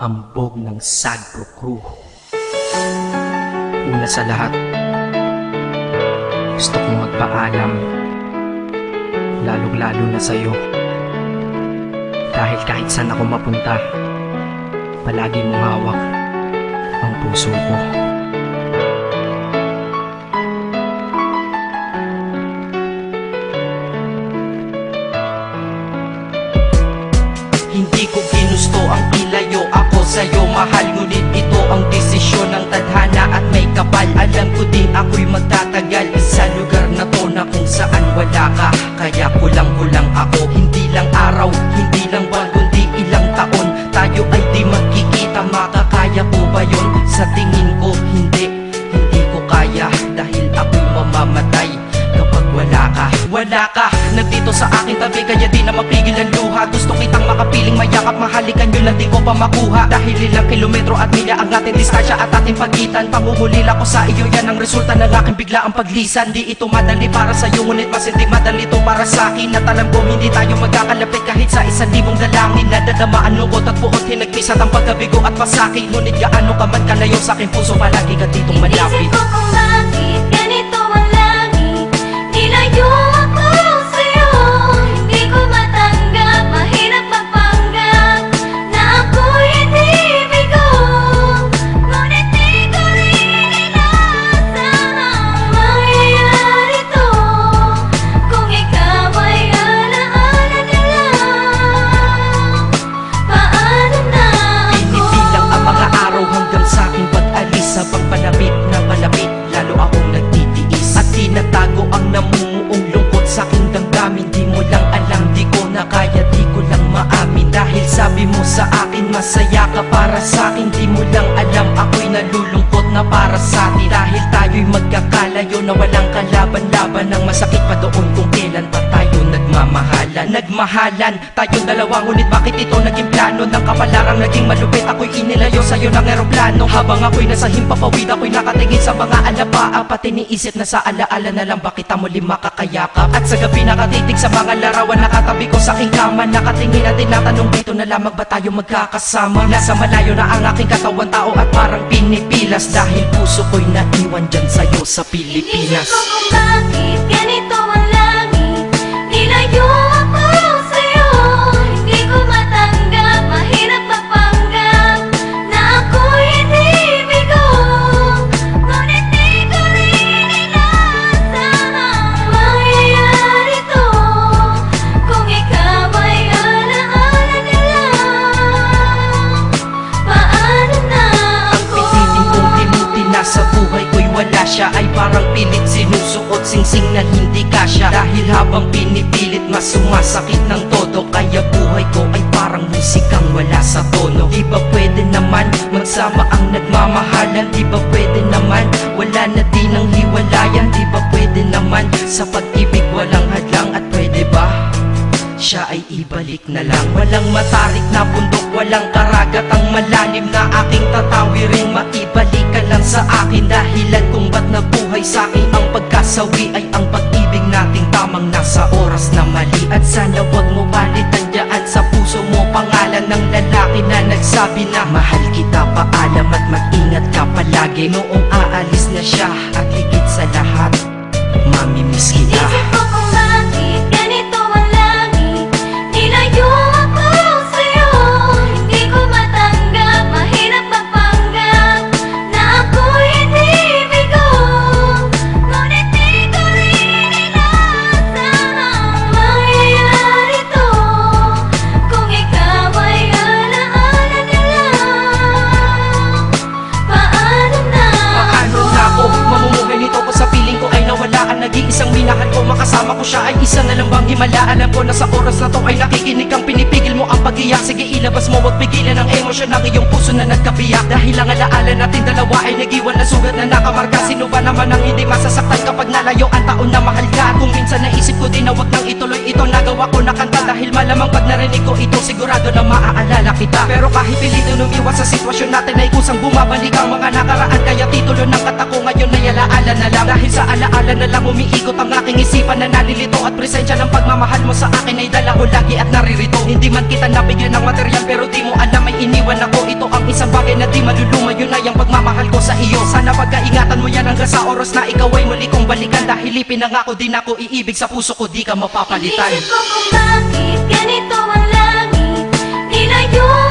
hambog ng Sagpro Crew. Una sa lahat, gusto kong magpaalam, lalong-lalo na sa'yo. Dahil kahit saan ako mapunta, palagi mong hawak ang puso ko. Hindi ko ginusto ang ilayo ako sa'yo, mahal. Ngunit ito ang desisyon ng tadhana at may kapal. Alam ko din ako'y magtatagal sa lugar na to na kung saan wala ka. Kaya kulang-kulang ako, hindi lang araw, hindi lang buwan, kundi ilang taon. Tayo ay di magkikita, makakaya ko ba yun? Sa tingin ko hindi ko kaya. Dahil ako'y mamamatay kapag wala ka. Wala ka, nandito sa aking tabi, kaya di na mapigil ang luha. Gusto kitang makapiling, mayakap, mahalikan yun lang di ko pa makuha. Dahil ilang kilometro at milya ang ating distansya at ating pagitan. Pangungulila ko sa iyo, yan ang resulta ng aking biglaang paglisan. Di ito madali para sa'yo, ngunit mas hindi madali ito para sa'kin. At alam ko hindi tayo magkakalapit kahit sa 1,000 dalangin. Nadadama ang lungkot at buot, hinagpis at ang pagkabigo at pasakit. Ngunit gaano ka man kalayo sa aking puso, palagi ka ditong malapit. Inisip ko kung bakit ganito ang langit, nilayo ako sa'yo. Hindi ko matanggap, mahirap magpanggap na ako'y hindi bigo. Ngunit di ko rin inaasahang mangyayari to. Kung ikaw ay alaala na lang, paano na ako? Pinipilang ang mga araw hanggang sa aking pag-alis. Habang palapit na palapit, lalo akong nagtitiis. At tinatago ang namumuong lungkot sa aking damdamin. Di mo lang alam, di ko na kaya, di ko lang maamin. Dahil sabi mo sa akin, masaya ka para sa akin. Di mo lang alam, ako'y nalulungkot na para sa atin. Dahil tayo'y magkakalayo na walang kalaban-laban. Ang masakit pa doon kung kailan pa tayo nagmamahalan. Nagmahalan tayong dalawa, ngunit bakit ito naging plano? Ng kapalarang naging malupit, ako'y inilayo sa'yo ng eroplano. Habang ako'y nasa himpapawid, ako'y nakatingin sa mga alapaa. Pati niisip na sa alaala na lang bakit muli makakayakap. At sa gabi nakatitig sa mga larawan, nakatabi ko sa aking kama. Nakatingin at tinatanong, dito na lamang ba tayo magkakasama? Nasa malayo na ang aking katawan, tao at parang pinipilas. Dahil puso ko'y naiwan dyan sa'yo sa Pilipinas. Inisip ko kung bakit ganito ang langit, nilayo ako sa'yo. Hindi ko matanggap, mahirap magpanggap na ako'y hindi bigo. Ngunit di ko rin inaasahang mangyayari to. Kung ikaw ay alaala na lang, paano na ako? Piniling kong limutin na sa buhay ko'y wala siya, ay parang pilit sinusuot, singsing na hindi kasya. Dahil habang pinipilit, mas sumasakit ng todo. Kaya buhay ko ay parang musikang wala sa tono. Di ba pwede naman magsama ang nagmamahalan? Di ba pwede naman wala na din ang hiwalayan? Di ba pwede naman sa pag-ibig walang hadlang? At pwede ba siya ay ibalik na lang? Walang matarik na bundok, walang karagat ang malalim na aking tatawirin. Maibalik ka lang sa akin, dahilan kung ba't nabuhay sa akin ang pagkasawi ay ang pag-ibig nating tamang nasa oras na mali. At sana wag mo palitan dyan sa puso mo pangalan ng lalaki na nagsabi na mahal kita, paalam at mag-ingat ka palagi. Noong aalis na siya at higit sa lahat, mamimiss kita. Inisip ko kung bakit ganito ang langit, nilayo ako sa'yo. Hindi ko matanggap, mahirap magpanggap na ako'y hindi bigo. Ngunit di ko rin inaasahang mangyayari to. Kung ikaw ay alaala na lang, paano na Paano na ako mamumuhay nito ko sa piling ko ay nawala ang nag-iisang minahal ko? Makasama ko siya ay isa na lang bang himala? Alam ko na sa oras na to ay nakikinig kang pinipigil mo ang pag-iyak. Sige ilabas mo, wag pigilan ang emosyon ng iyong puso na nagkabiyak. Dahil ang alaala natin dalawa ay nag-iwan na sugat na nakamarka. Sino ba naman ang hindi masasaktan kapag nalayo ang taon na mahal ka? Kung minsan naisip ko din na wag nang ituloy ito, nagawa ko na kanta. Dahil malamang pag narinig ko ito, sigurado na maaalala kita. Pero kahit pilito umiwas sa sitwasyon natin ay kusang bumabalik ang mga nakaraan. Kaya titulo ng kata ko ngayon ay alaala na lang. Dahil sa alaala na lang umiikot ang aking isipan na nalilito. At presensya ng pagmamahal mo sa akin ay dala ko lagi at naririto. Hindi man kita nabigyan ng material, pero di mo alam ay iniwan ako. Ito ito ang isang bagay na di maluluma. Yun ay ang pagmamahal ko sa iyo. Sana pagkaingatan mo yan hanggang sa oras na ikaw ay muli kong balikan. Dahil ipinangako din ako iibig sa puso ko, di ka mapapalitan. Inisip ko kung bakit ganito ang langit. Nilayo